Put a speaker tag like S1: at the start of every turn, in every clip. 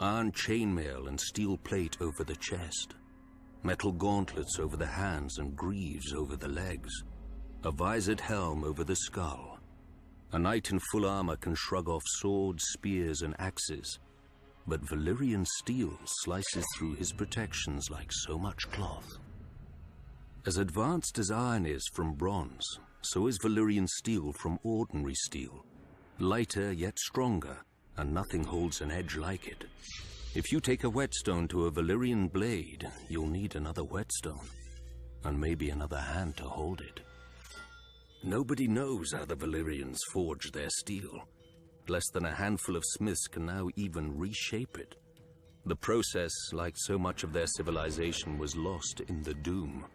S1: Iron chainmail and steel plate over the chest. Metal gauntlets over the hands and greaves over the legs. A visored helm over the skull. A knight in full armor can shrug off swords, spears, and axes, but Valyrian steel slices through his protections like so much cloth. As advanced as iron is from bronze, so is Valyrian steel from ordinary steel. Lighter yet stronger, and nothing holds an edge like it. If you take a whetstone to a Valyrian blade, you'll need another whetstone, and maybe another hand to hold it. Nobody knows how the Valyrians forge their steel. Less than a handful of smiths can now even reshape it. The process, like so much of their civilization, was lost in the Doom.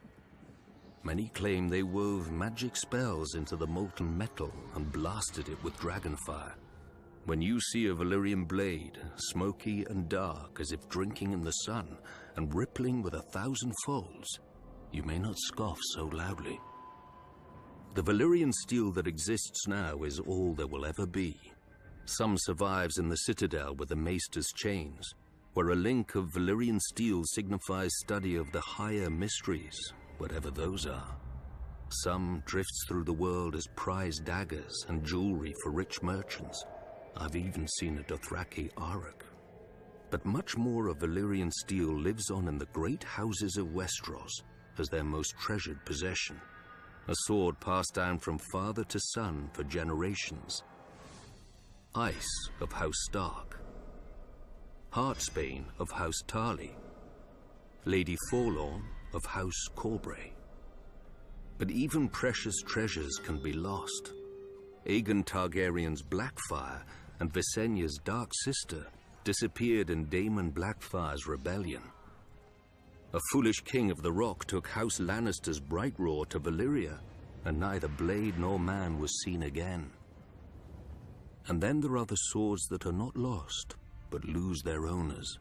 S1: Many claim they wove magic spells into the molten metal and blasted it with dragonfire. When you see a Valyrian blade, smoky and dark as if drinking in the sun and rippling with 1,000 folds, you may not scoff so loudly. The Valyrian steel that exists now is all there will ever be. Some survives in the citadel with the maester's chains, where a link of Valyrian steel signifies study of the higher mysteries, whatever those are. Some drifts through the world as prize daggers and jewelry for rich merchants. I've even seen a Dothraki arakh. But much more of Valyrian steel lives on in the great houses of Westeros as their most treasured possession. A sword passed down from father to son for generations. Ice of House Stark. Heartsbane of House Tarly. Lady Forlorn of House Corbray. But even precious treasures can be lost. Aegon Targaryen's Blackfyre and Visenya's dark sister disappeared in Daemon Blackfyre's rebellion. A foolish king of the Rock took House Lannister's Brightroar to Valyria, and neither blade nor man was seen again. And then there are the swords that are not lost, but lose their owners.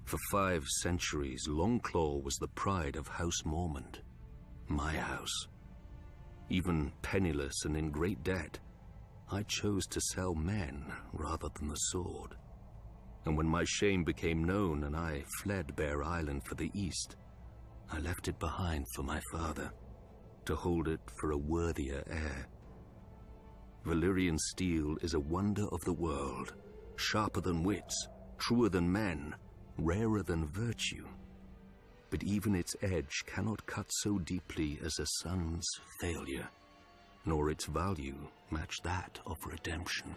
S1: For 5 centuries, Longclaw was the pride of House Mormont, my house. Even penniless and in great debt, I chose to sell men rather than the sword. And when my shame became known and I fled Bear Island for the east, I left it behind for my father, to hold it for a worthier heir. Valyrian steel is a wonder of the world, sharper than wits, truer than men, rarer than virtue. But even its edge cannot cut so deeply as a son's failure, nor its value match that of redemption.